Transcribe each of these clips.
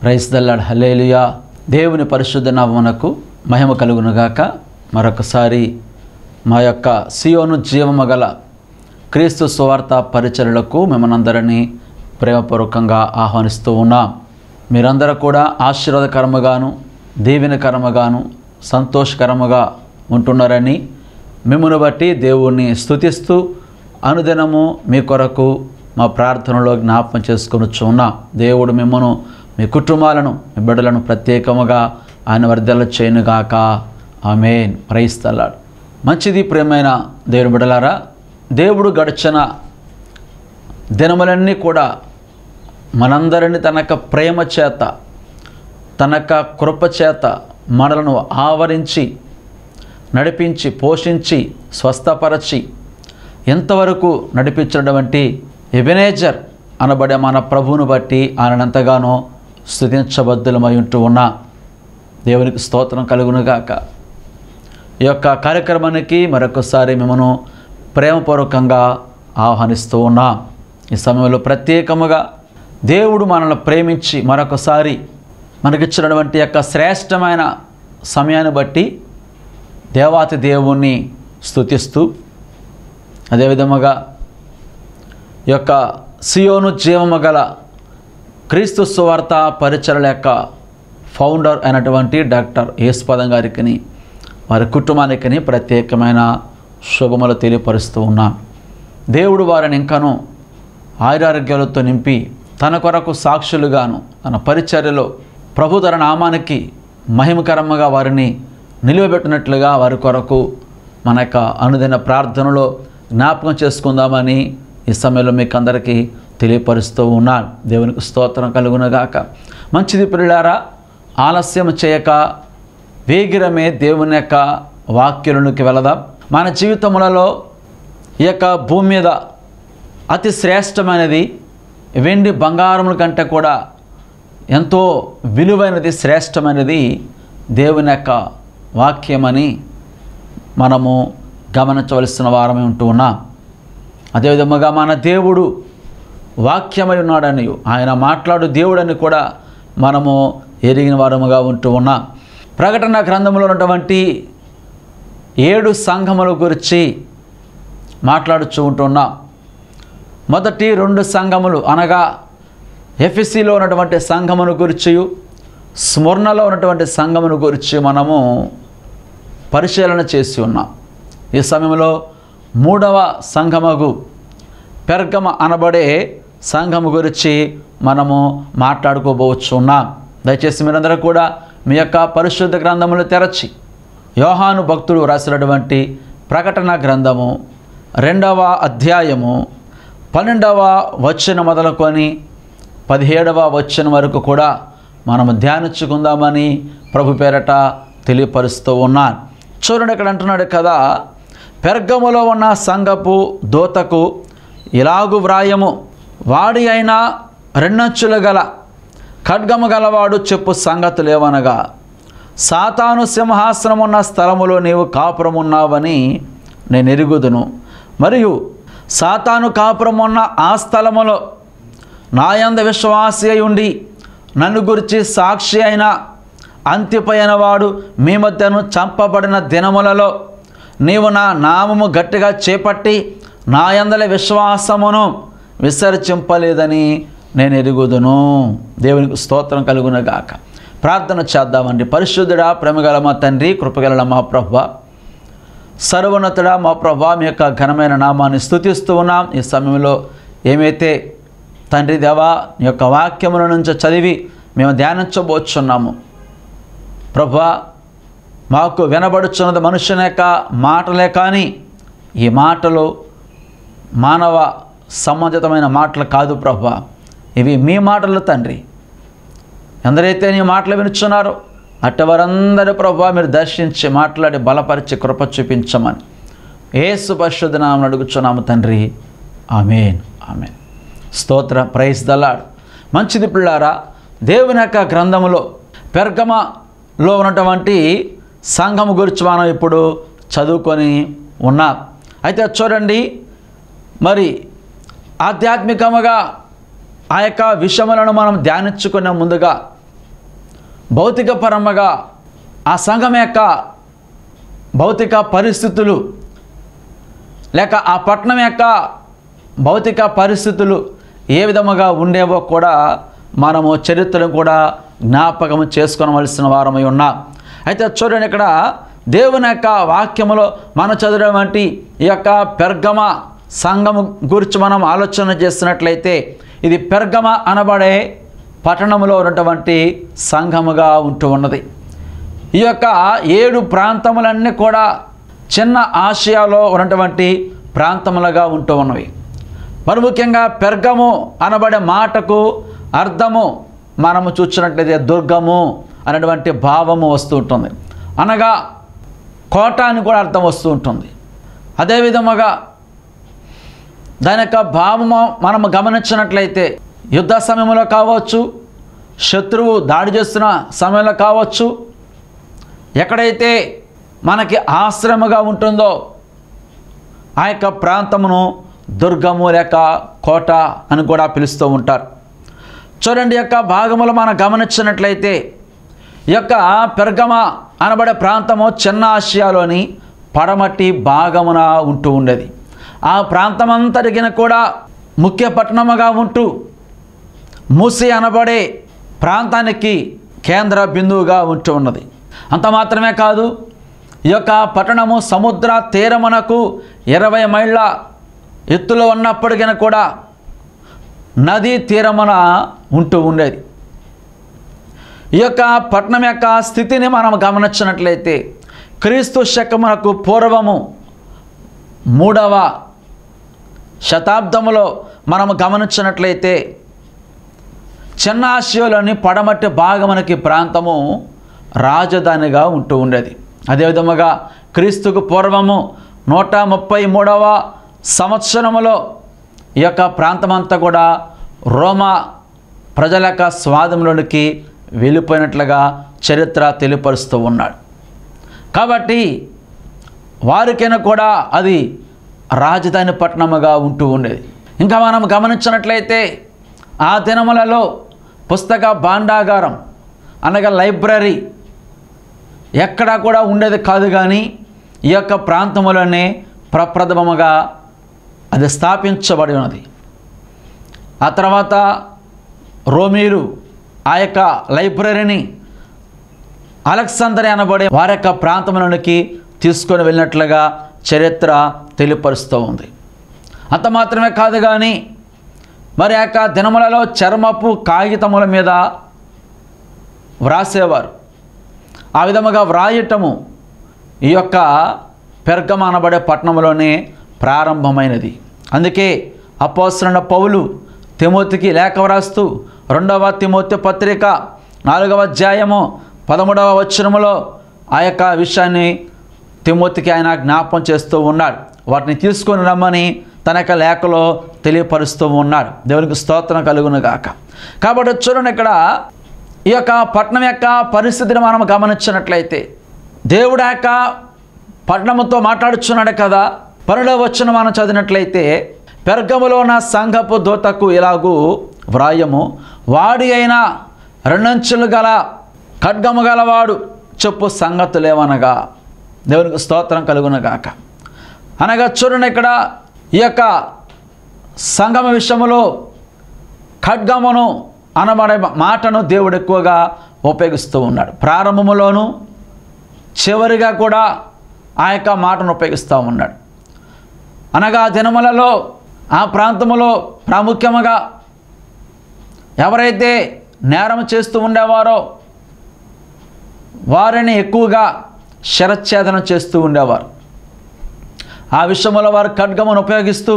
Praise the lord. హల్లెలూయా. దేవుని పరిశుద్ధ నామమునకు మహిమ కలుగునుగాక. మరొకసారి మా యొక్క సియోను జీవమగల క్రీస్తు సువార్త పరిచర్యలకు మిమ్మల్నందరినీ ప్రేమపూర్వకంగా ఆహ్వానిస్తూ ఉన్నాం. మీరందరూ కూడా ఆశీర్వాదకరముగాను దీవెనకరముగాను సంతోషకరముగా ఉంటున్నారని మిమ్మల్ని బట్టి దేవుణ్ణి స్తుతిస్తూ అనుదినము మీ కొరకు మా ప్రార్థనలో జ్ఞాపకం చేసుకొనుచు ఉన్నాం. దేవుడు మిమ్మను మీ కుటుంబాలను మీ బిడ్డలను ప్రత్యేకముగా ఆయన వర్ధల చేయనుగాక. ఆమేన్. Praise the lord. మంచిది ప్రియమైన దేవుని బిడ్డలారా, దేవుడు గడిచిన దినములన్నీ కూడా మనందరినీ తన యొక్క ప్రేమ చేత తన యొక్క కృప చేత మనలను ఆవరించి నడిపించి పోషించి స్వస్థపరచి ఎంతవరకు నడిపించినటువంటి ఎబెనేజర్ అనబడే మన ప్రభువును బట్టి ఆయన ఎంతగానో స్తుతించబద్దులమై ఉంటూ ఉన్నా. దేవునికి స్తోత్రం కలుగునుగాక. ఈ యొక్క కార్యక్రమానికి మరొకసారి మిమ్మను ప్రేమపూర్వకంగా ఆహ్వానిస్తూ ఉన్నాం. ఈ సమయంలో ప్రత్యేకముగా దేవుడు మనల్ని ప్రేమించి మరొకసారి మనకిచ్చినటువంటి యొక్క శ్రేష్టమైన సమయాన్ని బట్టి దేవాతి దేవుణ్ణి స్తుతిస్తూ అదేవిధముగా ఈ యొక్క సియోను జీవము గల క్రీస్తు సువార్త పరిచర్యల యొక్క ఫౌండర్ అయినటువంటి డాక్టర్ యేసుపదం గారికి వారి కుటుంబానికి ప్రత్యేకమైన శుభములు తెలియపరుస్తూ ఉన్నాం. దేవుడు వారిని ఇంకనూ ఆయురారోగ్యాలతో నింపి తన కొరకు సాక్షులుగాను తన పరిచర్యలో ప్రభు తన నామానికి మహిమకరంగా వారిని నిలువబెట్టినట్లుగా వారి కొరకు మన యొక్క అనుదిన ప్రార్థనలో జ్ఞాపకం చేసుకుందామని ఈ సమయంలో మీకు అందరికీ తెలియపరుస్తూ ఉన్నాను. దేవునికి స్తోత్రం కలుగునుగాక. మంచిది ప్రియులారా, ఆలస్యం చేయక వేగిరమే దేవుని యొక్క వాక్యాలలోకి వెళదాం. మన జీవితములలో ఈ యొక్క భూమి మీద అతి శ్రేష్టమైనది వెండి బంగారముల కంటే కూడా ఎంతో విలువైనది శ్రేష్టమైనది దేవుని యొక్క వాక్యమని మనము గమనించవలసిన వారమే ఉంటూ ఉన్నాం. అదేవిధముగా మన దేవుడు వాక్యమై ఉన్నాడని ఆయన మాట్లాడు దేవుడని కూడా మనము ఎరిగిన వారముగా ఉంటూ ఉన్నాం. ప్రకటన గ్రంథంలో ఉన్నటువంటి 7 సంఘముల గురించి మాట్లాడుతూ ఉంటున్నాం. మొదటి 2 సంఘములు అనగా ఎఫెసీలో ఉన్నటువంటి సంఘమును గురించి స్మర్ణలో ఉన్నటువంటి సంఘమును గురించి మనము పరిశీలన చేసి ఉన్నాం. ఈ సమయంలో 3వ సంఘముగు పెర్గమ అనబడే సంఘము గురించి మనము మాట్లాడుకోబోవచ్చు ఉన్నాం. దయచేసి మీరందరూ కూడా మీ యొక్క పరిశుద్ధ గ్రంథములు తెరచి యోహాను భక్తుడు రాసినటువంటి ప్రకటన గ్రంథము 2వ అధ్యాయము 12వ వచనం మొదలుకొని 17వ వచనం వరకు కూడా మనము ధ్యానించుకుందామని ప్రభు పేరట తెలియపరుస్తూ ఉన్నాను. చూడండి, ఇక్కడ అంటున్నాడు కదా, పెర్గములో ఉన్న సంఘపు దూతకు ఇలాగు వ్రాయము, వాడి అయిన 2 అంచులు గల ఖడ్గము గలవాడు చెప్పు సంగతులు ఏవనగా, సాతాను సింహాసనం ఉన్న స్థలములో నీవు కాపురమున్నావని నేను ఎరుగుదును. మరియు సాతాను కాపురమున్న ఆ స్థలములో నాయందు విశ్వాసి అయి ఉండి నన్ను గురించి సాక్షి అయిన అంత్యపైన వాడు మీ మధ్యను చంపబడిన దినములలో నీవు నా నామము గట్టిగా చేపట్టి నా యందలి విశ్వాసమును విసర్జింపలేదని నేను ఎరుగుదును. దేవునికి స్తోత్రం కలుగునుగాక. ప్రార్థన చేద్దామండి. పరిశుద్ధుడా, ప్రేమగల మా తండ్రి, కృపగల మా ప్రభువా, సర్వోన్నతుడా మా ప్రభువా, మీ యొక్క ఘనమైన నామాన్ని స్తుతిస్తూ ఉన్నాం. ఈ సమయంలో ఏమైతే తండ్రి దేవా నీ యొక్క వాక్యముల నుంచి చదివి మేము ధ్యానించబోచున్నాము ప్రభువా, మాకు వినబడుచున్నది మనుషుని యొక్క మాటలే కానీ ఈ మాటలు మానవ సంబంధితమైన మాటలు కాదు ప్రభువా, ఇవి మీ మాటలు తండ్రి. ఎందరైతే నీ మాటలు వినుచున్నారో అట్టవారందరూ ప్రభువా మీరు దర్శించి మాట్లాడి బలపరిచి కృప చూపించమని యేసు పరిశుద్ధ నామమున అడుగుచున్నాము తండ్రి. ఆమేన్. ఆమేన్. స్తోత్ర. Praise the lord. మంచిది పిల్లారా, దేవుని యొక్క గ్రంథములో పెర్గమలో ఉన్నటువంటి సంఘము గురించి మనం ఇప్పుడు చదువుకొని ఉన్నాం. అయితే చూడండి, మరి ఆధ్యాత్మికముగా ఆ యొక్క విషయములను మనం ధ్యానించుకునే ముందుగా భౌతికపరముగా ఆ సంఘం యొక్క భౌతిక పరిస్థితులు లేక ఆ పట్టణం యొక్క భౌతిక పరిస్థితులు ఏ విధముగా ఉండేవో కూడా మనము చరిత్రను కూడా జ్ఞాపకం చేసుకోవలసిన వారమై ఉన్నాం. అయితే చూడండి, ఇక్కడ దేవుని యొక్క వాక్యములో మనం చదివినటువంటి ఈ యొక్క పెర్గమ సంఘము గురించి మనం ఆలోచన చేస్తున్నట్లయితే ఇది పెర్గమ అనబడే పట్టణంలో ఉన్నటువంటి సంఘముగా ఉంటూ ఉన్నది. ఈ యొక్క 7 ప్రాంతములన్నీ కూడా చిన్న ఆసియాలో ఉన్నటువంటి ప్రాంతములుగా ఉంటూ ఉన్నవి. మరి ముఖ్యంగా పెర్గము అనబడే మాటకు అర్థము మనము చూసినట్లయితే దుర్గము అనేటువంటి భావము వస్తూ ఉంటుంది, అనగా కోట అని కూడా అర్థం వస్తూ ఉంటుంది. అదేవిధముగా దాని యొక్క భావము మనము గమనించినట్లయితే యుద్ధ సమయంలో కావచ్చు, శత్రువు దాడి చేస్తున్న సమయంలో కావచ్చు, ఎక్కడైతే మనకి ఆశ్రయముగా ఉంటుందో ఆ యొక్క ప్రాంతమును దుర్గము లేక కోట అని కూడా పిలుస్తూ ఉంటారు. చూడండి, యొక్క భాగములు మనం గమనించినట్లయితే ఈ యొక్క పెర్గమ అనబడే ప్రాంతము చిన్న ఆసియాలోని పడమటి భాగమున ఉంటూ ఉండేది. ఆ ప్రాంతమంతటికి కూడా ముఖ్య పట్టణముగా ఉంటూ మూసి అనబడే ప్రాంతానికి కేంద్ర బిందువుగా ఉంటూ ఉన్నది. అంత మాత్రమే కాదు, ఈ యొక్క పట్టణము సముద్ర తీరమునకు 20 మైళ్ళ ఎత్తులో ఉన్నప్పటికీ కూడా నదీ తీరమున ఉంటూ ఉండేది. ఈ యొక్క పట్టణం యొక్క స్థితిని మనం గమనించినట్లయితే క్రీస్తు శకమునకు పూర్వము 3వ శతాబ్దములో మనము గమనించినట్లయితే చిన్న ఆసియాలోని పడమటి భాగమునకి ప్రాంతము రాజధానిగా ఉంటూ ఉండేది. అదేవిధముగా క్రీస్తుకు పూర్వము 133వ సంవత్సరములో ఈ యొక్క ప్రాంతమంతా కూడా రోమా ప్రజల యొక్క స్వాధీనంలోనికి వెళ్ళిపోయినట్లుగా చరిత్ర తెలియపరుస్తూ ఉన్నాడు. కాబట్టి వారికైనా కూడా అది రాజధాని పట్టణముగా ఉంటూ ఉండేది. ఇంకా మనం గమనించినట్లయితే ఆ దినములలో పుస్తక భాండాగారం అనగా లైబ్రరీ ఎక్కడా కూడా ఉండేది కాదు, కానీ ఈ యొక్క ప్రాంతంలోనే ప్రప్రథమముగా అది స్థాపించబడి ఉన్నది. ఆ తర్వాత రోమీలు ఆ యొక్క లైబ్రరీని అలెగ్జాంద్రియా అనబడే వారి యొక్క ప్రాంతంలోనికి తీసుకొని వెళ్ళినట్లుగా చరిత్ర తెలియపరుస్తూ ఉంది. అంత మాత్రమే కాదు, కానీ మరి ఆ యొక్క దినములలో చర్మపు కాగితముల మీద వ్రాసేవారు. ఆ విధముగా వ్రాయటము ఈ యొక్క పెర్గమ అనబడే పట్టణంలోనే ప్రారంభమైనది. అందుకే అపోస్తలుడైన పౌలు తిమోతికి లేఖ వ్రాస్తూ 2వ తిమోతి పత్రిక 4వ అధ్యాయము 13వ వచనములో ఆ యొక్క విషయాన్ని తిమోతికి ఆయన జ్ఞాపం చేస్తూ ఉన్నాడు. వాటిని తీసుకొని రమ్మని తన యొక్క లేఖలో తెలియపరుస్తూ ఉన్నాడు. దేవునికి స్తోత్రం కలుగును గాక. కాబట్టి చూడండి, ఇక్కడ ఈ యొక్క పట్టణం యొక్క పరిస్థితిని మనం గమనించినట్లయితే దేవుడు యొక్క పట్టణంతో మాట్లాడుచున్నాడు కదా. 12వ వచనం మనం చదివినట్లయితే పెర్గములో ఉన్న సంఘపు దూతకు ఇలాగూ వ్రాయము, వాడి అయిన 2 అంచులు గల ఖడ్గము గలవాడు చెప్పు సంగతులేవనగా. దేవునికి స్తోత్రం కలుగునగాక. అనగా చూడండి, ఇక్కడ ఈ యొక్క సంగమ విషయంలో ఖడ్గమును అనబడే మాటను దేవుడు ఎక్కువగా ఉపయోగిస్తూ ఉన్నాడు. ప్రారంభములోను చివరిగా కూడా ఆ యొక్క మాటను ఉపయోగిస్తూ ఉన్నాడు. అనగా దినములలో ఆ ప్రాంతములో ప్రాముఖ్యముగా ఎవరైతే నేరం చేస్తూ ఉండేవారో వారిని ఎక్కువగా శిరచ్ఛేదనం చేస్తూ ఉండేవారు. ఆ విషయంలో వారు ఖడ్గమును ఉపయోగిస్తూ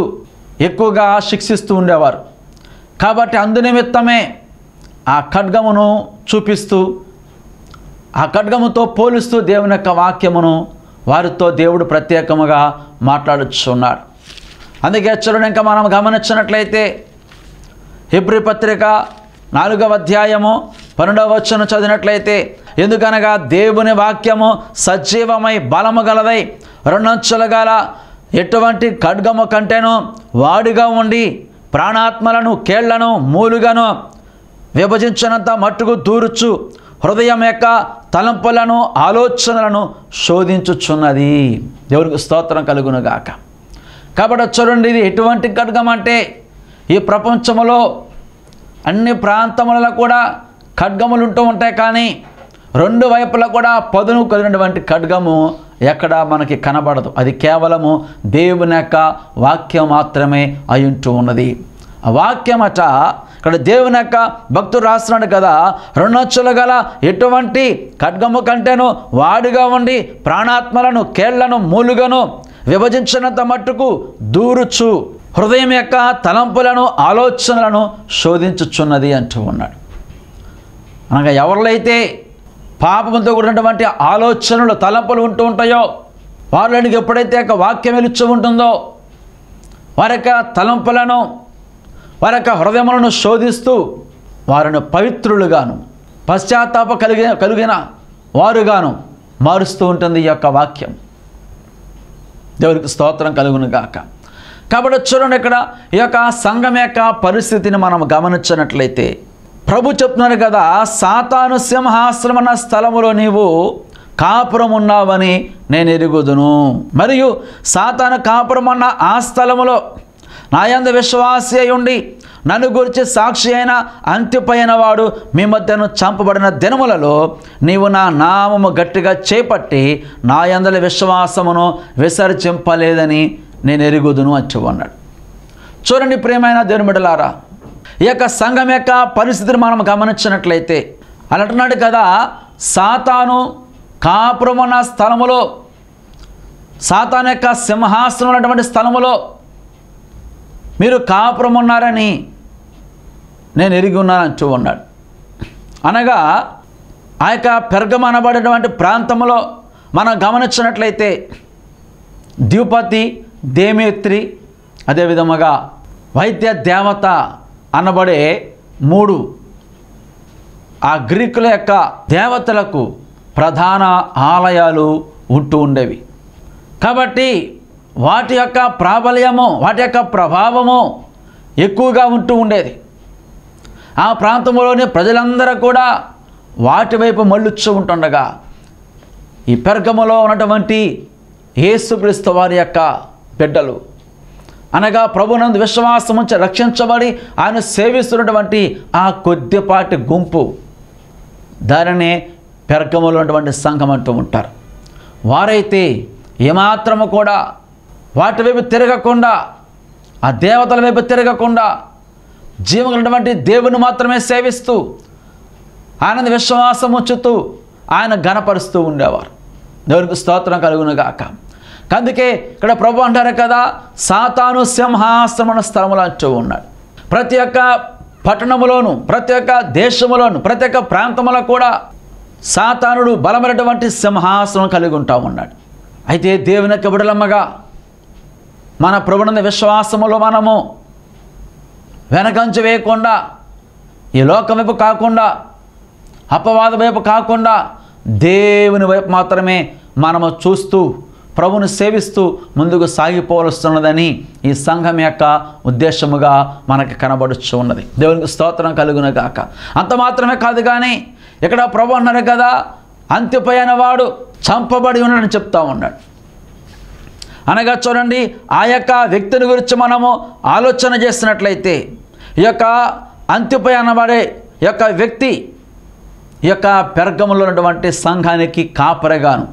ఎక్కువగా శిక్షిస్తూ ఉండేవారు. కాబట్టి అందునిమిత్తమే ఆ ఖడ్గమును చూపిస్తూ ఆ ఖడ్గముతో పోలుస్తూ దేవుని యొక్క వాక్యమును వారితో దేవుడు ప్రత్యేకముగా మాట్లాడుచున్నాడు. అందుకే చూడండి, ఇంకా మనం గమనించినట్లయితే హెబ్రీ పత్రిక 4వ అధ్యాయము 12వ వచనం చదివినట్లయితే, ఎందుకనగా దేవుని వాక్యము సజీవమై బలము గలదై 2 అంచులు గల ఎటువంటి ఖడ్గము కంటేనో వాడిగా ఉండి ప్రాణాత్మలను కేళ్లను మూలుగాను విభజించినంత మట్టుకు దూరుచు హృదయం యొక్క తలంపులను ఆలోచనలను శోధించుచున్నది. దేవునికి స్తోత్రం కలుగునుగాక. కాబట్టి చూడండి, ఇది ఎటువంటి ఖడ్గం అంటే ఈ ప్రపంచంలో అన్ని ప్రాంతములలో కూడా ఖడ్గములు ఉంటూ ఉంటాయి, కానీ రెండు వైపులా కూడా పదును కలిగినటువంటి ఖడ్గము ఎక్కడ మనకి కనబడదు. అది కేవలము దేవుని యొక్క వాక్యం మాత్రమే అయి ఉంటూ ఉన్నది. ఆ వాక్యమట ఇక్కడ దేవుని యొక్క భక్తుడు రాస్తున్నాడు కదా, రెండొచ్చులు గల ఎటువంటి ఖడ్గము కంటేను వాడిగా ఉండి ప్రాణాత్మలను కేళ్లను మూలుగను విభజించినంత మట్టుకు దూరుచు హృదయం యొక్క తలంపులను ఆలోచనలను శోధించుచున్నది అంటూ ఉన్నాడు. అనగా ఎవరిలో అయితే పాపంతో కూడినటువంటి ఆలోచనలు తలంపులు ఉంటూ ఉంటాయో వారికి ఎప్పుడైతే యొక్క వాక్యం వెలుచు ఉంటుందో వారి యొక్క తలంపులను వారి యొక్క హృదయములను శోధిస్తూ వారిని పవిత్రులుగాను పశ్చాత్తాప కలిగిన వారుగాను మారుస్తూ ఉంటుంది ఈ యొక్క వాక్యం. దేవునికి స్తోత్రం కలుగును గాక. కాబట్టి చూడండి, ఇక్కడ ఈ యొక్క సంఘం యొక్క పరిస్థితిని మనం గమనించినట్లయితే ప్రభు చెప్తున్నారు కదా, సాతాను సింహాసనమన్న స్థలములో నీవు కాపురం ఉన్నావని నేను ఎరుగుదును. మరియు సాతాను కాపురం అన్న ఆ స్థలములో నా యందు విశ్వాసి అయి ఉండి నన్ను గురించి సాక్షి అయిన అంత్యపైన వాడు మీ మధ్యను చంపబడిన దినములలో నీవు నా నామము గట్టిగా చేపట్టి నా యందలి విశ్వాసమును విసర్జింపలేదని నేను ఎరుగుదును అని అన్నాడు. చూడండి ప్రియమైన దేవుని బిడ్డలారా, ఈ యొక్క సంఘం యొక్క పరిస్థితిని మనం గమనించినట్లయితే అలా అంటున్నాడు కదా, సాతాను కాపురం అన్న స్థలములో, సాతాను యొక్క సింహాసనం ఉన్నటువంటి స్థలములో మీరు కాపురం ఉన్నారని నేను ఎరిగి ఉన్నాను అంటూ ఉన్నాడు. అనగా ఆ యొక్క పెర్గమ అనబడినటువంటి ప్రాంతంలో మనం గమనించినట్లయితే ద్యుపతి, దేమేత్రి, అదేవిధముగా వైద్య దేవత అనబడే మూడు ఆ గ్రీకుల యొక్క దేవతలకు ప్రధాన ఆలయాలు ఉంటూ ఉండేవి. కాబట్టి వాటి యొక్క ప్రాబల్యము, వాటి యొక్క ప్రభావము ఎక్కువగా ఉంటూ ఉండేది. ఆ ప్రాంతంలోని ప్రజలందరూ కూడా వాటి వైపు మళ్ళుచ్చు ఉంటుండగా ఈ పెర్గములో ఉన్నటువంటి యేసుక్రీస్తు వారి యొక్క బిడ్డలు, అనగా ప్రభునందు విశ్వాసం ఉంచి రక్షించబడి ఆయన సేవిస్తున్నటువంటి ఆ కొద్దిపాటి గుంపు, దానినే పెర్గములో ఉన్నటువంటి సంఘం అంటూ ఉంటారు. వారైతే ఏమాత్రము కూడా వాటి వైపు తిరగకుండా, ఆ దేవతల వైపు తిరగకుండా జీవమైనటువంటి దేవుని మాత్రమే సేవిస్తూ ఆనంద విశ్వాసం ఉంచుతూ ఆయన ఘనపరుస్తూ ఉండేవారు. దేవునికి స్తోత్రం కలుగును గాక. అందుకే ఇక్కడ ప్రభు అంటారు కదా, సాతాను సింహాసనమున స్థలములు అంటూ ఉన్నాడు. ప్రతి ఒక్క పట్టణములోను, ప్రతి ఒక్క దేశములోను, ప్రతి ఒక్క ప్రాంతంలో కూడా సాతానుడు బలమైనటువంటి సింహాసనం కలిగి ఉంటా ఉన్నాడు. అయితే దేవుని యొక్క బిడ్డలమ్మగా మన ప్రభునందు విశ్వాసములో మనము వెనకంచు వేయకుండా, ఈ లోకం వైపు కాకుండా, అపవాద వైపు కాకుండా దేవుని వైపు మాత్రమే మనము చూస్తూ ప్రభుని సేవిస్తూ ముందుకు సాగిపోవలస్తున్నదని ఈ సంఘం యొక్క ఉద్దేశముగా మనకి కనబడుచు ఉన్నది. దేవునికి స్తోత్రం కలుగును గాక. అంత మాత్రమే కాదు, కానీ ఇక్కడ ప్రభు అన్నారు కదా, అంత్యపోయిన వాడు చంపబడి ఉన్నాడని చెప్తా ఉన్నాడు. అనగా చూడండి, ఆ యొక్క వ్యక్తిని గురించి మనము ఆలోచన చేసినట్లయితే ఈ యొక్క అంత్యపై అనబడే ఈ యొక్క వ్యక్తి ఈ యొక్క పెర్గములో ఉన్నటువంటి సంఘానికి కాపరిగాను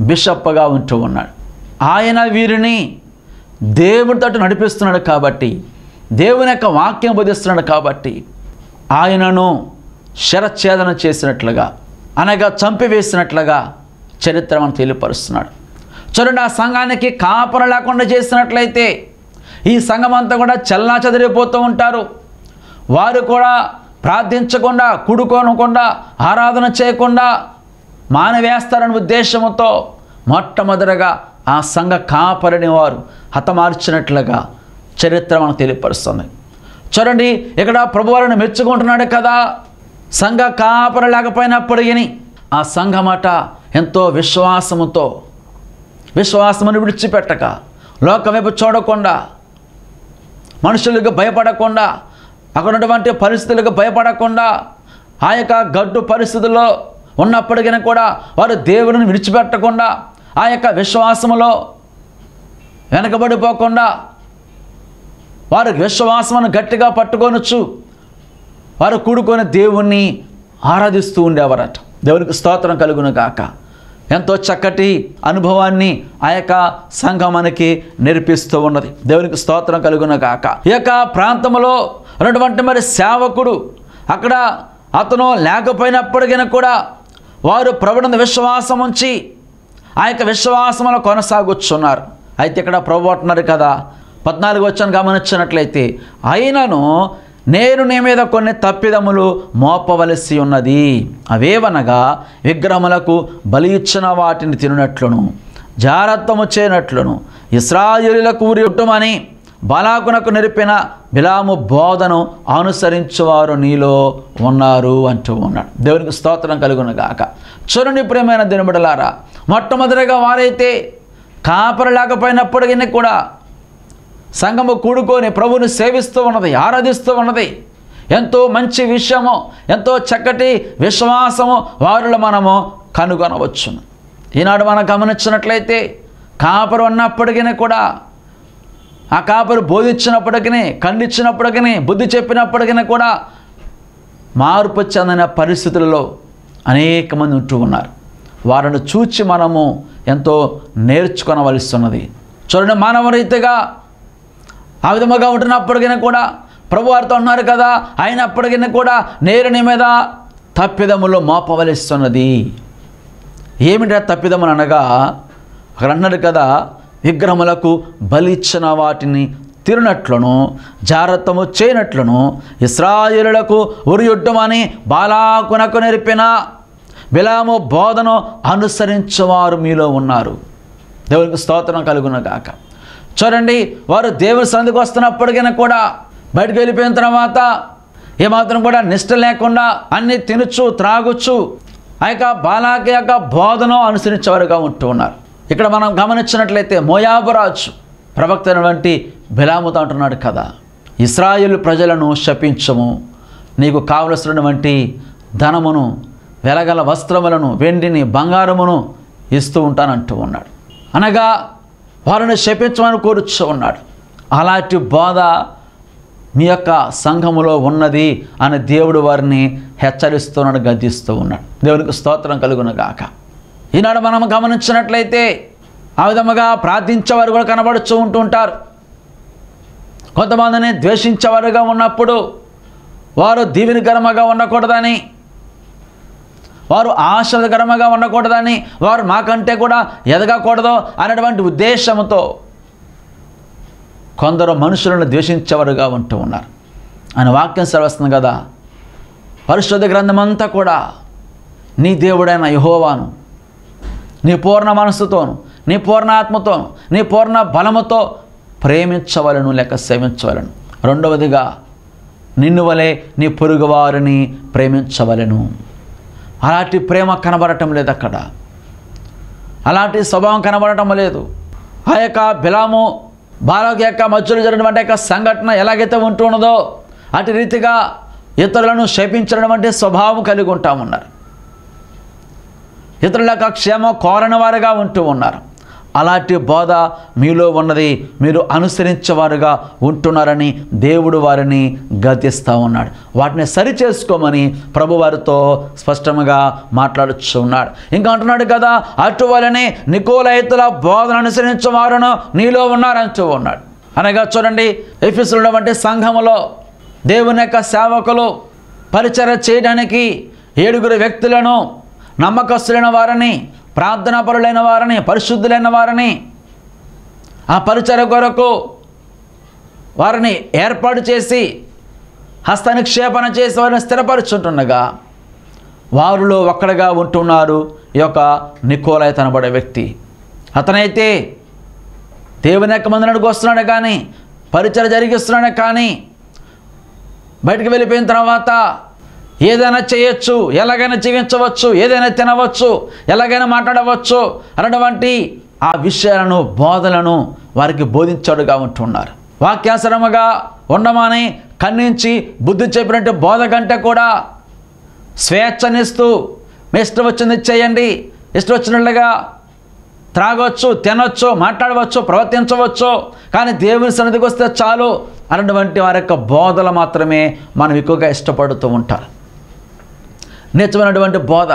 బిషప్గా ఉంటూ ఉన్నాడు. ఆయన వీరిని దేవుని తట్టు నడిపిస్తున్నాడు కాబట్టి, దేవుని యొక్క వాక్యం బోధిస్తున్నాడు కాబట్టి ఆయనను శరచ్ఛేదన చేసినట్లుగా, అనగా చంపివేసినట్లుగా చరిత్ర మనం తెలియపరుస్తున్నాడు. చూడండి, ఆ సంఘానికి కాపరి లేకుండా చేసినట్లయితే ఈ సంఘం అంతా కూడా చెల్లా చెదిరిపోతూ ఉంటారు. వారు కూడా ప్రార్థించకుండా, కూడుకోనకుండా, ఆరాధన చేయకుండా మానవేస్తారనే ఉద్దేశంతో మొట్టమొదటిగా ఆ సంఘ కాపరిని వారు హతమార్చినట్లుగా చరిత్ర మనకు తెలియపరుస్తుంది. చూడండి, ఇక్కడ ప్రభువారిని మెచ్చుకుంటున్నాడు కదా, సంఘ కాపరి లేకపోయినప్పటికీ ఆ సంఘమట ఎంతో విశ్వాసమును విడిచిపెట్టక, లోకం వైపు చూడకుండా, మనుషులకు భయపడకుండా, అక్కడ ఉన్నటువంటి పరిస్థితులకు భయపడకుండా ఆ యొక్క గడ్డు పరిస్థితుల్లో ఉన్నప్పటికీ కూడా వారు దేవుడిని విడిచిపెట్టకుండా ఆ యొక్క విశ్వాసములో వెనకబడిపోకుండా వారు విశ్వాసమును గట్టిగా పట్టుకొనొచ్చు వారు కూడుకొని దేవుణ్ణి ఆరాధిస్తూ ఉండేవారట. దేవునికి స్తోత్రం కలుగును గాక. ఎంతో చక్కటి అనుభవాన్ని ఆ యొక్క సంఘం మనకి నేర్పిస్తూ ఉన్నది. దేవునికి స్తోత్రం కలుగును గాక. ఈ యొక్క ప్రాంతంలో ఉన్నటువంటి మరి సేవకుడు అక్కడ అతను లేకపోయినప్పటికీ కూడా వారు ప్రభువుని విశ్వాసం ఉంచి ఆ యొక్క విశ్వాసంలో కొనసాగుతున్నారు. అయితే ఇక్కడ ప్రభు అంటున్నారు కదా, 14 వచనం గమనించినట్లయితే, అయినను నేను నీ మీద కొన్ని తప్పిదములు మోపవలసి ఉన్నది. అవేవనగా విగ్రహములకు బలి ఇచ్చిన వాటిని తినట్లును, జారత్వము చేయనట్లును, ఇశ్రాయేలీయులకు ఉరియొట్టుమని బాలాకునకు నేర్పిన బిలాము బోధను అనుసరించువారు నీలో ఉన్నారు అంటూ ఉన్నాడు. దేవునికి స్తోత్రం కలుగును గాక. చూడండి ప్రియమైన దేవుని బిడ్డలారా, మొట్టమొదటిగా వారైతే కాపరి లేకపోయినప్పటికీ కూడా సంఘము కూడుకొని ప్రభువుని సేవిస్తూ ఉన్నది, ఆరాధిస్తూ ఉన్నది. ఎంతో మంచి విషయము, ఎంతో చక్కటి విశ్వాసము వారిలో మనము కనుగొనవచ్చును. ఈనాడు మనం గమనించినట్లయితే కాపరు ఉన్నప్పటికీ కూడా ఆ కాపరు బోధించినప్పటికీ, ఖండించినప్పటికీ, బుద్ధి చెప్పినప్పటికీ కూడా మార్పు చెందిన పరిస్థితులలో అనేక మంది ఉంటూ ఉన్నారు. వారిని చూచి మనము ఎంతో నేర్చుకొనవలసి ఉన్నది. చూడండి, మానవ రీతిగా ఆ విధముగా ఉంటున్నప్పటికీ కూడా ప్రభు వారితో ఉన్నారు కదా, అయినప్పటికీ కూడా నేరు నీ మీద తప్పిదములు మోపవలస్తున్నది. ఏమిటా తప్పిదములు అనగా, అక్కడ అన్నాడు కదా, విగ్రహములకు బలి ఇచ్చిన వాటిని తినట్లును, జారత్వము చేయనట్లును, ఇశ్రాయేలులకు ఉరియొడ్డమని బాలాకునకు నేర్పిన బిలాము బోధను అనుసరించేవారు మీలో ఉన్నారు. దేవునికి స్తోత్రం కలుగును గాక. చూడండి, వారు దేవుని సన్నిధికి వస్తున్నప్పటికీ కూడా బయటకు వెళ్ళిపోయిన తర్వాత ఏమాత్రం కూడా నిష్ట లేకుండా అన్నీ తినచ్చు, త్రాగొచ్చు, ఆ యొక్క బాలాకి యొక్క బోధను అనుసరించేవారుగా ఉంటూ ఉన్నారు. ఇక్కడ మనం గమనించినట్లయితే మోయాబు రాజు ప్రవక్త అయినటువంటి బిలాముతో అంటున్నాడు కదా, ఇశ్రాయేలు ప్రజలను శపించము, నీకు కావలసినటువంటి ధనమును, వెలగల వస్త్రములను, వెండిని, బంగారమును ఇస్తూ ఉంటానంటూ ఉన్నాడు. అనగా వారిని శపించమని కోరుచూ ఉన్నాడు. అలాంటి బోధ మీ యొక్క సంఘములో ఉన్నది అని దేవుడు వారిని హెచ్చరిస్తున్నాడు, గద్దిస్తూ ఉన్నాడు. దేవునికి స్తోత్రం కలుగును గాక. ఈనాడు మనం గమనించినట్లయితే ఆ విధముగా ప్రార్థించేవారు కూడా కనబడుతూ ఉంటుంటారు. కొంతమందిని ద్వేషించేవారుగా ఉన్నప్పుడు వారు దీవెనకరముగా ఉండకూడదని, వారు ఆశీర్వాదకరముగా ఉండకూడదని, వారు మాకంటే కూడా ఎదగకూడదు అనేటువంటి ఉద్దేశంతో కొందరు మనుషులను ద్వేషించేవారుగా ఉంటూ ఉన్నారు. ఆయన వాక్యం సెలవిస్తుంది కదా, పరిశుద్ధ గ్రంథమంతా కూడా నీ దేవుడైన యెహోవాను నీ పూర్ణ మనస్సుతోను, నీ పూర్ణ ఆత్మతోను, నీ పూర్ణ బలముతో ప్రేమించవలను, లేక సేవించవలను. రెండవదిగా నిన్ను వలె నీ పొరుగు వారిని ప్రేమించవలను. అలాంటి ప్రేమ కనబడటం లేదు అక్కడ, అలాంటి స్వభావం కనబడటం లేదు. ఆ యొక్క బిలాము బాలాకు యొక్క మధ్యలో జరిగినటువంటి యొక్క సంఘటన ఎలాగైతే ఉంటూ ఉన్నదో అటు రీతిగా ఇతరులను శపించడం వంటి స్వభావం కలిగి ఉంటామన్నారు. ఇతరుల యొక్క క్షేమం కోరని వారుగా ఉంటూ ఉన్నారు. అలాంటి బోధ మీలో ఉన్నది, మీరు అనుసరించేవారుగా ఉంటున్నారని దేవుడు వారిని గద్దిస్తూ ఉన్నాడు. వాటిని సరిచేసుకోమని ప్రభు వారితో స్పష్టంగా మాట్లాడుతూ ఉన్నాడు. ఇంకా అంటున్నాడు కదా, అటువలనే నికోలైతుల బోధన అనుసరించేవారును నీలో ఉన్నారంటూ ఉన్నాడు. అనగా చూడండి, ఎఫెసులో ఉన్నటువంటి సంఘములో దేవుని యొక్క సేవకులు పరిచర్య చేయడానికి 7 వ్యక్తులను, నమ్మకస్తులైన వారిని, ప్రార్థనాపరులైన వారిని, పరిశుద్ధులైన వారిని ఆ పరిచర్య కొరకు వారిని ఏర్పాటు చేసి హస్తనిక్షేపణ చేసి వారిని స్థిరపరుచుంటుండగా వారిలో ఒక్కడిగా ఉంటున్నారు ఈ యొక్క నికోలై అనబడే వ్యక్తి. అతనైతే దేవుని యొక్క మందిరానికి వస్తున్నాడు కానీ, పరిచర్య జరిగిస్తున్నాడు కానీ, బయటికి వెళ్ళిపోయిన తర్వాత ఏదైనా చేయొచ్చు, ఎలాగైనా జీవించవచ్చు, ఏదైనా తినవచ్చు, ఎలాగైనా మాట్లాడవచ్చు అన్నటువంటి ఆ విషయాలను, బోధలను వారికి బోధించాడుగా ఉంటున్నారు. వాక్యాసరముగా ఉండమని ఖండించి బుద్ధి చెప్పినట్టు బోధ కంటే కూడా స్వేచ్ఛనిస్తూ మీ ఇష్టం వచ్చింది చేయండి, ఇష్టం వచ్చినట్లుగా త్రాగవచ్చు, తినవచ్చు, మాట్లాడవచ్చు, ప్రవర్తించవచ్చు, కానీ దేవుని సన్నిధికి వస్తే చాలు అన్నటువంటి వారి యొక్క బోధలు మాత్రమే మనం ఎక్కువగా ఇష్టపడుతూ ఉంటారు. నిజమైనటువంటి బోధ,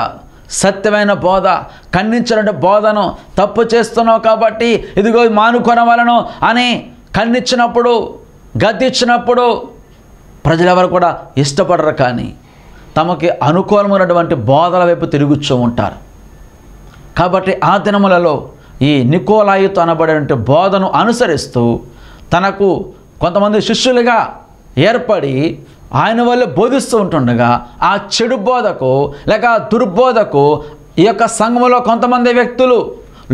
సత్యమైన బోధ, ఖండించినటువంటి బోధను తప్పు చేస్తున్నావు కాబట్టి ఇదిగో మానుకొనవలను అని ఖండించినప్పుడు, గద్దించినప్పుడు ప్రజలెవరు కూడా ఇష్టపడరు, కానీ తమకి అనుకూలమైనటువంటి బోధల వైపు తిరుగుతూ ఉంటారు. కాబట్టి ఆ దినములలో ఈ నికోలాయితు అనబడేటువంటి బోధను అనుసరిస్తూ తనకు కొంతమంది శిష్యులుగా ఏర్పడి ఆయన వల్ల బోధిస్తూ ఉంటుండగా ఆ చెడు బోధకు లేక దుర్బోధకు ఈ యొక్క సంఘములో కొంతమంది వ్యక్తులు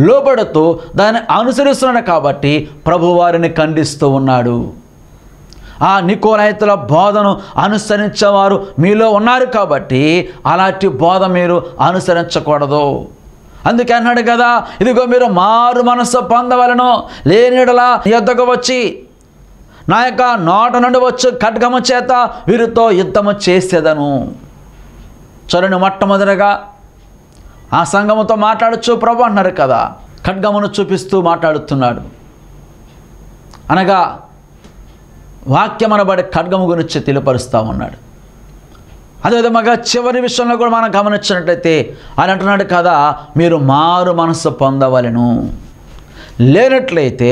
లోబడుతూ దాన్ని అనుసరిస్తున్నాడు. కాబట్టి ప్రభువారిని ఖండిస్తూ ఉన్నాడు. ఆ నికోలాయితుల బోధను అనుసరించేవారు మీలో ఉన్నారు కాబట్టి అలాంటి బోధ మీరు అనుసరించకూడదు. అందుకే అన్నాడు కదా, ఇదిగో మీరు మారు మనస్సు పొందవలను, లేనిడలా యుద్ధకు వచ్చి నా యొక్క నోట నుండి వచ్చు ఖడ్గము చేత వీరితో యుద్ధము చేసేదను. చూడండి, మొట్టమొదటిగా ఆ సంఘముతో మాట్లాడచ్చు ప్రభు అన్నారు కదా, ఖడ్గమును చూపిస్తూ మాట్లాడుతున్నాడు. అనగా వాక్యం అనబడే ఖడ్గము గురించి తెలియపరుస్తూ ఉన్నాడు. అదేవిధంగా చివరి విషయంలో కూడా మనం గమనించినట్లయితే ఆయన అంటున్నాడు కదా, మీరు మారు మనస్సు పొందవలెను, లేనట్లయితే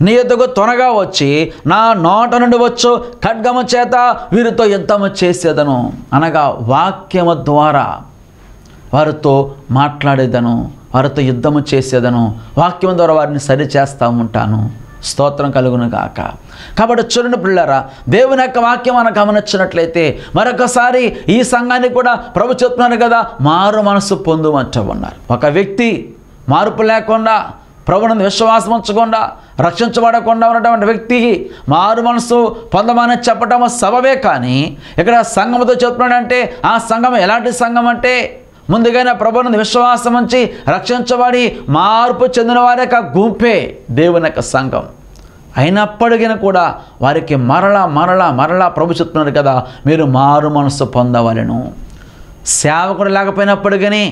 నీ యొద్దకు త్వరగా వచ్చి నా నోట నుండి వచ్చు ఖడ్గము చేత వీరితో యుద్ధము చేసేదను. అనగా వాక్యము ద్వారా వారితో మాట్లాడేదను, వారితో యుద్ధము చేసేదను, వాక్యం ద్వారా వారిని సరిచేస్తూ ఉంటాను. స్తోత్రం కలుగును గాక. కాబట్టి చూడండి పిల్లరా, దేవుని యొక్క వాక్యం మనం గమనించినట్లయితే మరొకసారి ఈ సంఘాన్ని కూడా ప్రభు చెప్తున్నారు కదా, మారు మనసు పొందుమంటూ ఉన్నారు. ఒక వ్యక్తి మార్పు లేకుండా, ప్రభువునందు విశ్వాసం ఉంచకుండా, రక్షించబడకుండా ఉన్నటువంటి వ్యక్తికి మారు మనసు పొందమని చెప్పటం సబబే. కానీ ఇక్కడ సంఘముతో చెప్తున్నాడంటే ఆ సంఘం ఎలాంటి సంఘం అంటే ముందుగానే ప్రభువునందు విశ్వాసం ఉంచి రక్షించబడి మార్పు చెందిన వారి యొక్క గుంపే దేవుని యొక్క సంఘం. అయినప్పటికీ కూడా వారికి మరలా ప్రభు చెప్తున్నారు కదా, మీరు మారు మనసు పొందవలెను. సేవకుడు లేకపోయినప్పటికీ,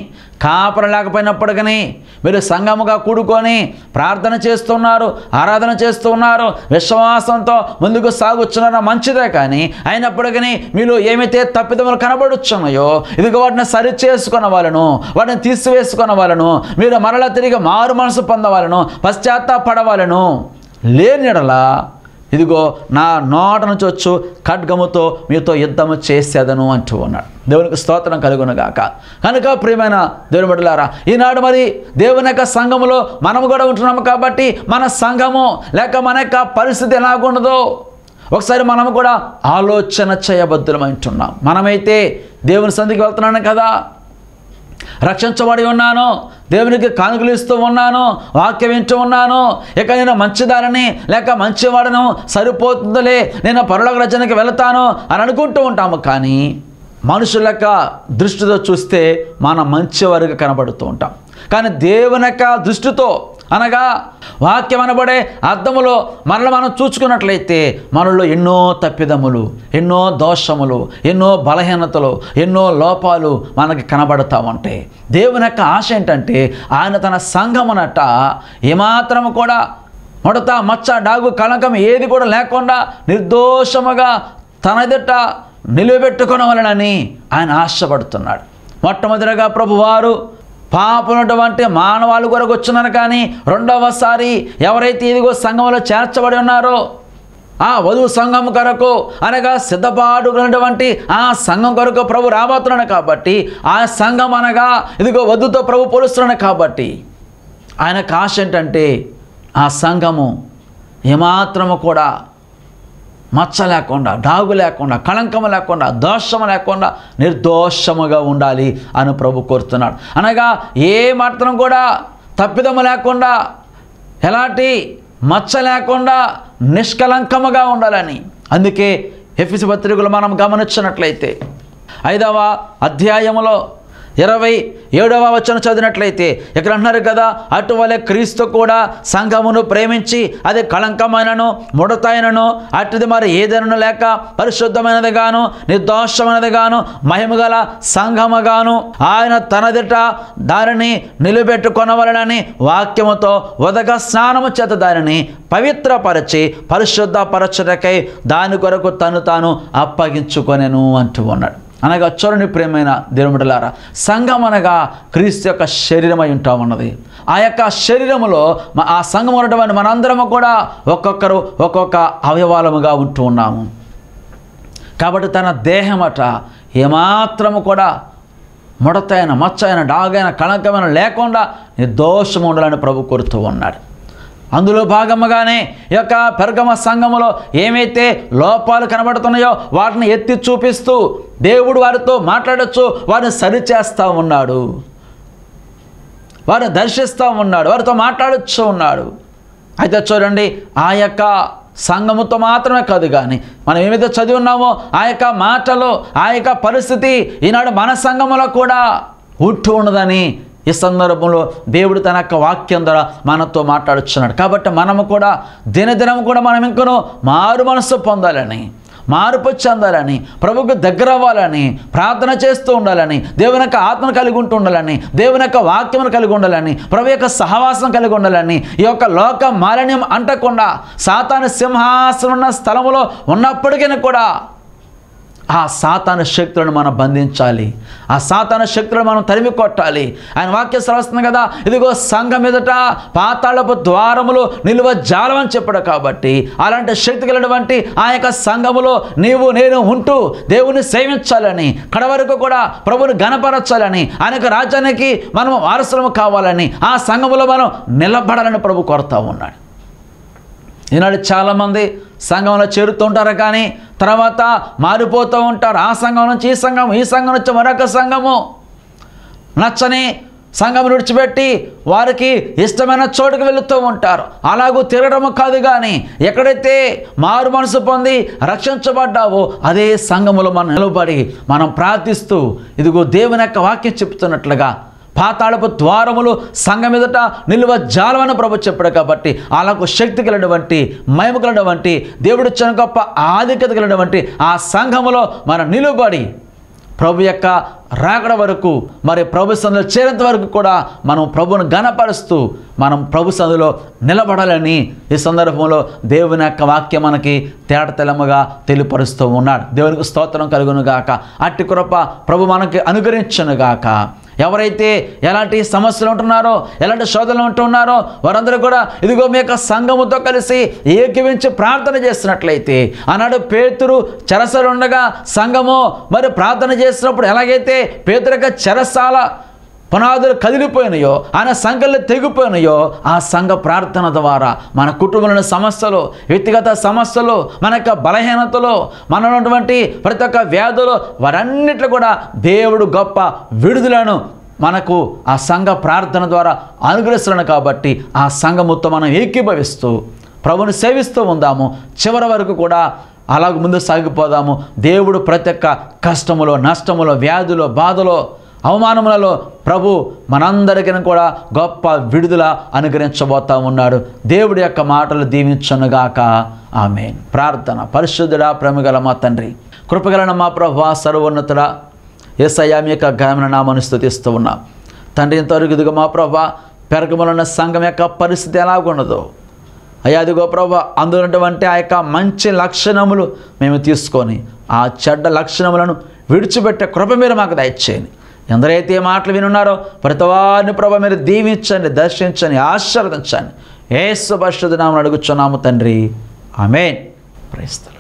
కాపరు లేకపోయినప్పటికీ మీరు సంఘముగా కూడుకొని ప్రార్థన చేస్తున్నారు, ఆరాధన చేస్తున్నారు, విశ్వాసంతో ముందుకు సాగుచున్నారో మంచిదే. కానీ అయినప్పటికీ మీలో ఏమైతే తప్పిదములు కనబడుచున్నాయో ఇదిగో వాటిని సరి చేసుకునవలను, వాటిని తీసివేసుకునవలను, మీరు మరలా తిరిగి మారు మనసు పొందవలను, పశ్చాత్తాపడవలను. లేనిడలా ఇదిగో నా నోట నుంచి వచ్చు ఖడ్గముతో మీతో యుద్ధము చేసేదను అంటూ ఉన్నాడు. దేవునికి స్తోత్రం కలుగును గాక. కనుక ప్రియమైన దేవుని బిడ్డలారా, ఈనాడు మరి దేవుని యొక్క సంఘములో మనము కూడా ఉంటున్నాము కాబట్టి మన సంఘము లేక మన యొక్క పరిస్థితి ఎలాగుండదో ఒకసారి మనము కూడా ఆలోచన చేయబద్దులమంటున్నాం. మనమైతే దేవుని సన్నిధికి వెళ్తున్నాను కదా, రక్షించబడి ఉన్నాను, దేవునికి కానుకలు ఇస్తూ ఉన్నాను, వాక్యం వింటూ ఉన్నాను, ఇక నేను మంచిదారిని లేక మంచివాడను, సరిపోతుందిలే, నేను పరలోక రాజ్యానికి వెళతాను అని అనుకుంటూ ఉంటాము. కానీ మనుషుల యొక్క దృష్టితో చూస్తే మనం మంచివారిగా కనబడుతూ ఉంటాం. కానీ దేవుని యొక్క దృష్టితో అనగా వాక్యం అనబడే అర్థములో మనల్ని మనం చూసుకున్నట్లయితే మనలో ఎన్నో తప్పిదములు, ఎన్నో దోషములు, ఎన్నో బలహీనతలు, ఎన్నో లోపాలు మనకి కనబడతా ఉంటాయి. దేవుని యొక్క ఆశ ఏంటంటే ఆయన తన సంఘమునట ఏమాత్రము కూడా ముడత, మచ్చ, డాగు, కళంకం ఏది కూడా లేకుండా నిర్దోషముగా తన ఎదుట నిలబెట్టుకొనవలెనని ఆయన ఆశపడుతున్నాడు. మొట్టమొదటిగా ప్రభువారు పాపమైనటువంటి మానవాళి కొరకు వచ్చినారు. కానీ రెండవసారి ఎవరైతే ఇదిగో సంఘంలో చేర్చబడి ఉన్నారో ఆ వధువు సంఘం కొరకు అనగా సిద్ధపాటుకున్నటువంటి ఆ సంఘం కొరకు ప్రభు రాబోతున్నాడు. కాబట్టి ఆ సంఘం అనగా ఇదిగో వధువుతో ప్రభు పోలుస్తున్నాడు. కాబట్టి ఆయనకు ఆశ ఏంటంటే ఆ సంఘము ఏమాత్రము కూడా మచ్చ లేకుండా, డాగు లేకుండా, కళంకము లేకుండా, దోషము లేకుండా నిర్దోషముగా ఉండాలి అని ప్రభు కోరుతున్నాడు. అనగా ఏ మాత్రం కూడా తప్పిదము లేకుండా, ఎలాంటి మచ్చ లేకుండా నిష్కలంకముగా ఉండాలని. అందుకే ఎఫెసీ పత్రికలో మనం గమనించినట్లయితే 5వ అధ్యాయములో 27వ వచనం చదివినట్లయితే ఇక్కడ అంటున్నారు కదా, అటువలే క్రీస్తు కూడా సంఘమును ప్రేమించి అది కళంకమైనను ముడతైనను అటుది మరి ఏదైనా లేక పరిశుద్ధమైనది గాను నిర్దోషమైనది గాను మహిమగల సంఘముగాను ఆయన తనదిట దానిని నిలబెట్టుకొనవలనని వాక్యముతో ఉదక స్నానము చేత దానిని పవిత్రపరచి పరిశుద్ధపరచుటకై దాని కొరకు తను తాను అప్పగించుకొనెను అంటూ ఉన్నాడు. అనగా చూడండి ప్రియమైన దేవుని బిడ్డలారా, సంఘం అనగా క్రీస్తు యొక్క శరీరమై ఉంటా ఉన్నది. ఆ యొక్క శరీరములో ఆ సంఘం ఉన్నటువంటి మనందరము కూడా ఒక్కొక్కరు ఒక్కొక్క అవయవాలముగా ఉంటూ ఉన్నాము. కాబట్టి తన దేహమట ఏమాత్రము కూడా ముడతైన మచ్చైన డాగైన కళంకమైన లేకుండా నిర్దోషము ఉండాలని ప్రభు కోరుతూ ఉన్నాడు. అందులో భాగముగానే ఈ యొక్క పెర్గమ సంఘములో ఏమైతే లోపాలు కనబడుతున్నాయో వాటిని ఎత్తి చూపిస్తూ దేవుడు వారితో మాట్లాడచ్చు, వారిని సరిచేస్తూ ఉన్నాడు, వారిని దర్శిస్తూ ఉన్నాడు, వారితో మాట్లాడచ్చు ఉన్నాడు. అయితే చూడండి, ఆ యొక్క సంఘముతో మాత్రమే కాదు కానీ మనం ఏమైతే చదివి ఉన్నామో ఆ యొక్క మాటలు, ఆ యొక్క పరిస్థితి ఈనాడు మన సంఘములో కూడా ఉంటూ ఉన్నదని ఈ సందర్భంలో దేవుడు తన యొక్క వాక్యం ద్వారా మనతో మాట్లాడుచున్నాడు. కాబట్టి మనము కూడా దినదినం కూడా మనం ఇంకనూ మారు మనసు పొందాలని, మార్పు చెందాలని, ప్రభుకు దగ్గర అవ్వాలని, ప్రార్థన చేస్తూ ఉండాలని, దేవుని యొక్క ఆత్మను కలిగి ఉంటూ ఉండాలని, దేవుని యొక్క వాక్యమును కలిగి ఉండాలని, ప్రభు యొక్క సహవాసం కలిగి ఉండాలని, ఈ యొక్క లోక మాలిన్యం అంటకుండా సాతాను సింహాసనం ఉన్న స్థలములో ఉన్నప్పటికీ కూడా ఆ సాతాను శక్తులను మనం బంధించాలి, ఆ సాతాను శక్తులను మనం తరిమి కొట్టాలి. ఆయన వాక్యం శ్రవస్తుంది కదా, ఇదిగో సంఘం ఎదుట పాతాళపు ద్వారములు నిలువ జాలం అని చెప్పాడు. కాబట్టి అలాంటి శక్తి కలిగినటువంటి ఆ యొక్క సంఘములో నీవు నేను ఉంటూ దేవుని సేవించాలని, కడవరకు కూడా ప్రభుని ఘనపరచాలని, ఆయన రాజ్యానికి మనం వారసులము కావాలని, ఆ సంఘములో మనం నిలబడాలని ప్రభు కోరుతూ ఉన్నాడు. ఈనాడు చాలామంది సంఘంలో చేరుతుంటారు కానీ తర్వాత మారిపోతూ ఉంటారు. ఆ సంఘం నుంచి ఈ సంఘం, ఈ సంఘం నుంచి మరొక సంఘము, నచ్చని సంఘం విడిచిపెట్టి వారికి ఇష్టమైన చోటుకు వెళుతూ ఉంటారు. అలాగూ తిరగడము కాదు కానీ ఎక్కడైతే మారు మనసు పొంది రక్షించబడ్డావో అదే సంఘములో మనం నిలబడి మనం ప్రార్థిస్తూ ఇదిగో దేవుని యొక్క వాక్యం చెప్తున్నట్లుగా పాతాళపు ద్వారములు సంఘం ఎదుట నిలువ జాలమని ప్రభు చెప్పాడు. కాబట్టి అలాగూ శక్తి కలిగినటువంటి, మహిమ కలిగినటువంటి, దేవుడు ఇచ్చిన గొప్ప ఆధిక్యత కలిగినటువంటి ఆ సంఘములో మనం నిలబడి ప్రభు యొక్క రాకడ వరకు, మరి ప్రభు సన్నిధిలో చేరేంత వరకు కూడా మనం ప్రభువును ఘనపరుస్తూ మనం ప్రభు సన్నిధిలో నిలబడాలని ఈ సందర్భంలో దేవుని యొక్క వాక్యం మనకి తేటతెల్లముగా తెలియపరుస్తూ ఉన్నాడు. దేవునికి స్తోత్రం కలుగునుగాక. అట్టి కృప ప్రభు మనకి అనుగ్రహించునుగాక. ఎవరైతే ఎలాంటి సమస్యలు ఉంటున్నారో, ఎలాంటి శోధనలు ఉంటున్నారో వారందరూ కూడా ఇదిగో మీ యొక్క సంఘముతో కలిసి ఏకీవించి ప్రార్థన చేస్తున్నట్లయితే, ఆనాడు పేతురు చెరసాల ఉండగా సంఘము మరి ప్రార్థన చేసినప్పుడు ఎలాగైతే పేతురు యొక్క చెరసాల పునాదులు కదిలిపోయినాయో, ఆయన సంఘాలు తెగిపోయినాయో, ఆ సంఘ ప్రార్థన ద్వారా మన కుటుంబంలోని సమస్యలు, వ్యక్తిగత సమస్యలు, మన యొక్క బలహీనతలు, మనలో ఉన్నటువంటి ప్రతి ఒక్క వ్యాధులు, వారన్నిట్లో కూడా దేవుడు గొప్ప విడుదలను మనకు ఆ సంఘ ప్రార్థన ద్వారా అనుగ్రహిస్తున్నాడు. కాబట్టి ఆ సంఘముతో మనం ఏకీభవిస్తూ ప్రభుని సేవిస్తూ ఉందాము. చివరి వరకు కూడా అలాగ ముందు సాగిపోదాము. దేవుడు ప్రతి ఒక్క కష్టములో, నష్టములో, వ్యాధులో, బాధలో, అవమానములలో ప్రభు మనందరికీ కూడా గొప్ప విడుదల అనుగ్రహించబోతా ఉన్నాడు. దేవుడి యొక్క మాటలు దీవించునుగాక. ఆమేన్. ప్రార్థన. పరిశుద్ధుడా, ప్రేమగల మా తండ్రి, కృపగలన మా ప్రభువా, సర్వోన్నతుడా, యేసయ్యా మీ యొక్క ఘనమైన నామమును స్తుతిస్తూ ఉన్నాం తండ్రి. ఇంతవరకు ఇదిగో మా ప్రభువా, పెరగములో ఉన్న సంఘం యొక్క పరిస్థితి ఎలాగున్నదో అయ్యా, అదిగో ప్రభువా, అందులో ఉన్నటువంటి ఆ యొక్క మంచి లక్షణములు మేము తీసుకొని ఆ చెడ్డ లక్షణములను విడిచిపెట్టే కృప మీరు మాకు దయచేయండి. ఎందరైతే మాటలు వినున్నారో ప్రతి వారిని ప్రభు మీరు దీవించండి, దర్శించండి, ఆశీర్వదించండి. యేసు పరిశుద్ధ నామమున అడుగుచున్నాము తండ్రి. ఆమేన్. Praise the lord.